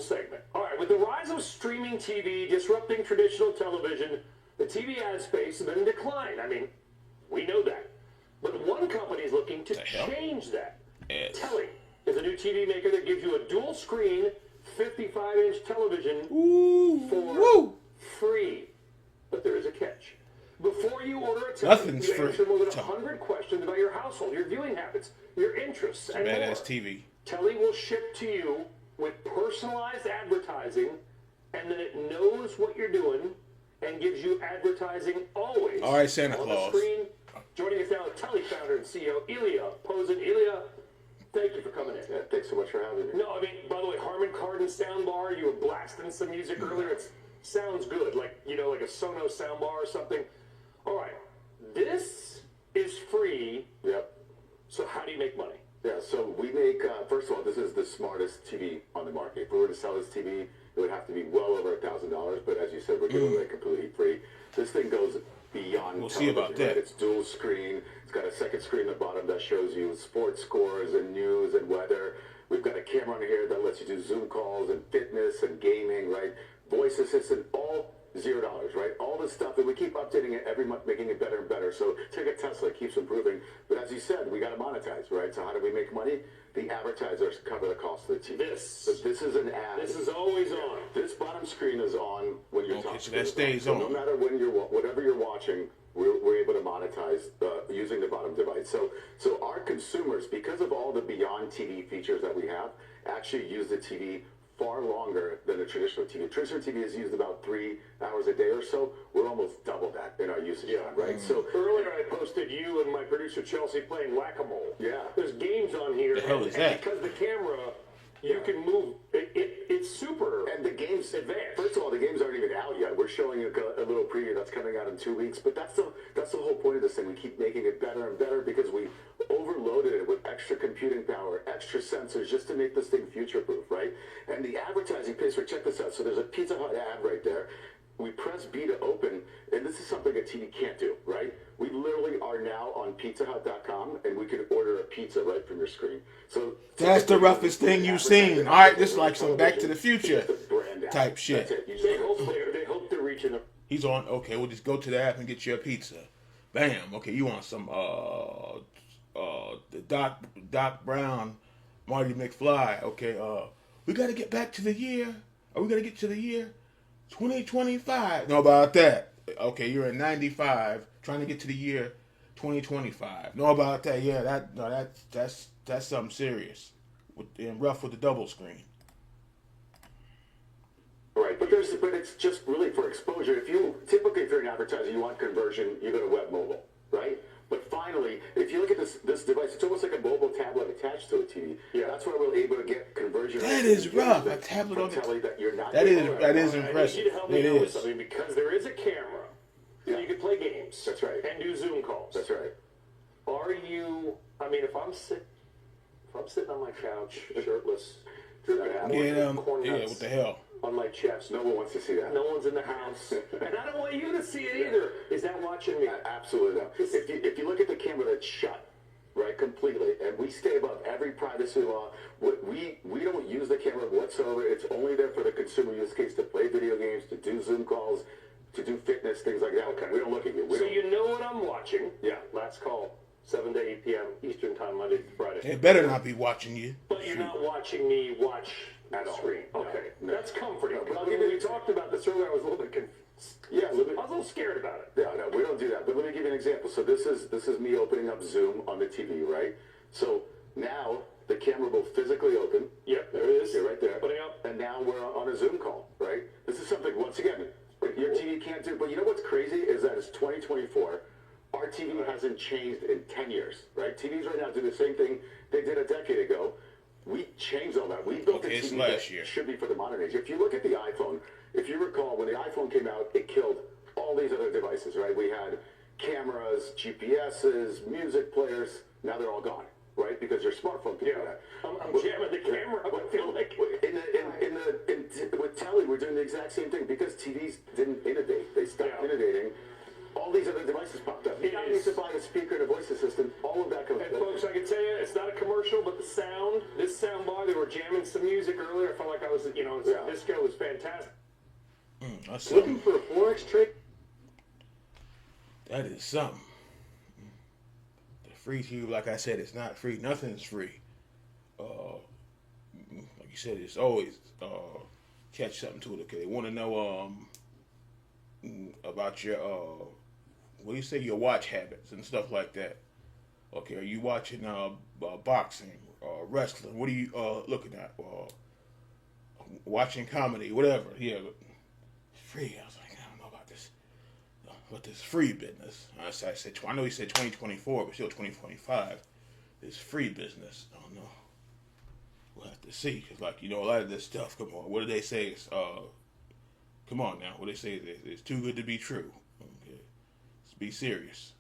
segment. All right, with the rise of streaming TV disrupting traditional television, the TV ad space has been in decline. I mean, we know that. But one company is looking to change that. Yes. Telly is a new TV maker that gives you a dual-screen 55-inch television for free. But there is a catch. Before you order a television, you answer more than 100 questions about your household, your viewing habits, your interests, and more. Badass TV. Telly will ship to you with personalized advertising, and then it knows what you're doing and gives you advertising always. All right, Santa on Claus. The screen. Joining us now, Telly founder and CEO Ilya Posen. Ilya, thank you for coming in. Yeah, thanks so much for having me. No, I mean, by the way, Harman Kardon soundbar. You were blasting some music earlier. It sounds good, like like a Sonos soundbar or something. All right, this is free. Yep. So how do you make money? Yeah, so we make, first of all, this is the smartest TV on the market. If we were to sell this TV, it would have to be well over $1,000, but as you said, we're giving it completely free. This thing goes beyond We'll television, see about that. Right? It's dual screen. It's got a second screen at the bottom that shows you sports scores and news and weather. We've got a camera on here that lets you do Zoom calls and fitness and gaming, right? Voice assistant, all $0, right? All this stuff, and we keep updating it every month, making it better and better. So take a Tesla, it keeps improving. But as you said, we got to monetize, right? So how do we make money? The advertisers cover the cost of the TV. This is an ad. This is always on. This bottom screen is on when you're talking. So that stays on. No matter when whatever you're watching, we're able to monetize using the bottom device. So our consumers, because of all the beyond TV features that we have, actually use the TV far longer than a traditional TV. Traditional TV is used about 3 hours a day or so. We're almost double that in our usage time, right? So earlier I posted you and my producer Chelsea playing whack-a-mole. Yeah. There's games on here. The hell is that? Because the camera, you can move. It's super. And the game's advanced. First of all, the games aren't even out yet. We're showing you a little preview that's coming out in 2 weeks. But that's the whole point of this thing. We keep making it better and better because we overloaded it with extra computing power, extra sensors, just to make this thing future-proof, right? And the advertising pays for. Check this out. So there's a Pizza Hut ad right there. We press B to open, and this is something a TV can't do, right? We literally are now on pizzahut.com, and we can order a pizza right from your screen. So that's the roughest thing you've seen. All right, this is like some Back to the Future type shit. They hope they're reaching. He's on. Okay, we'll just go to the app and get you a pizza. Bam. Okay, you want some the Doc Brown, Marty McFly. Okay, we got to get back to the year. Are we gonna get to the year 2025? Know about that? Okay, you're in 95, trying to get to the year 2025. Know about that? Yeah, that's something serious. And rough with the double screen. Right, but it's just really for exposure. Typically if you're an advertiser, you want conversion, you go to web mobile, right? But finally, if you look at this device, it's almost like a mobile tablet attached to a TV. Yeah, that's where we're able to get conversion. That is rough. A tablet on Telly that you're not. That is impressive. I need you to help me out with something because there is a camera. So you can play games. That's right. And do Zoom calls. That's right. Are you? I mean, if I'm sitting on my couch, shirtless, what the hell? On my chest. No one wants to see that. No one's in the house. And I don't want you to see it either. Is that watching me? Absolutely not. If you look at the camera that's shut, right, completely, and we stay above every privacy law, we don't use the camera whatsoever. It's only there for the consumer use case to play video games, to do Zoom calls, to do fitness, things like that. Okay. We don't look at you. You know what I'm watching. Yeah. Last call. 7 to 8 p.m. Eastern time, Monday to Friday. They better not be watching you. But you're not watching me watch at screen. Okay, no. That's comforting. But when we talked about this earlier, I was a little bit confused. Yeah, I was a little scared about it. Yeah, no, we don't do that. But let me give you an example. So this is me opening up Zoom on the TV, right? So now the camera will physically open. Yeah, there it is. Yeah, right there. Putting up. And now we're on a Zoom call, right? This is something, once again, your TV can't do. But you know what's crazy is that it's 2024. Our TV hasn't changed in 10 years, right? TVs right now do the same thing they did a decade ago. We changed all that. We built a TV that should be for the modern age. If you look at the iPhone, if you recall, when the iPhone came out, it killed all these other devices, right? We had cameras, GPSs, music players. Now they're all gone, right? Because your smartphone can do that. I'm jamming the camera. I feel like with Telly, we're doing the exact same thing because TVs didn't innovate. They stopped innovating. All these other devices popped up. You don't need to buy a speaker and a voice assistant. All of that comes. And folks, I can tell you, it's not a commercial, but the sound, this sound bar, there were were jamming some music earlier. I felt like I was, disco was fantastic. That's Looking something. for a Forex trade? That is something. The free TV, like I said, it's not free. Nothing's free. Like you said, it's always catch something to it. Okay, they want to know about your what do you say, your watch habits and stuff like that. Okay, are you watching boxing, wrestling? What are you looking at? Watching comedy, whatever. Yeah, but free. I was like, I don't know about this. But this free business. I said, I know he said 2024, but still 2025. This free business. I don't know. We'll have to see. Cause like, a lot of this stuff. Come on, what do they say? It's come on now. What they say is it's too good to be true. Okay, let's be serious.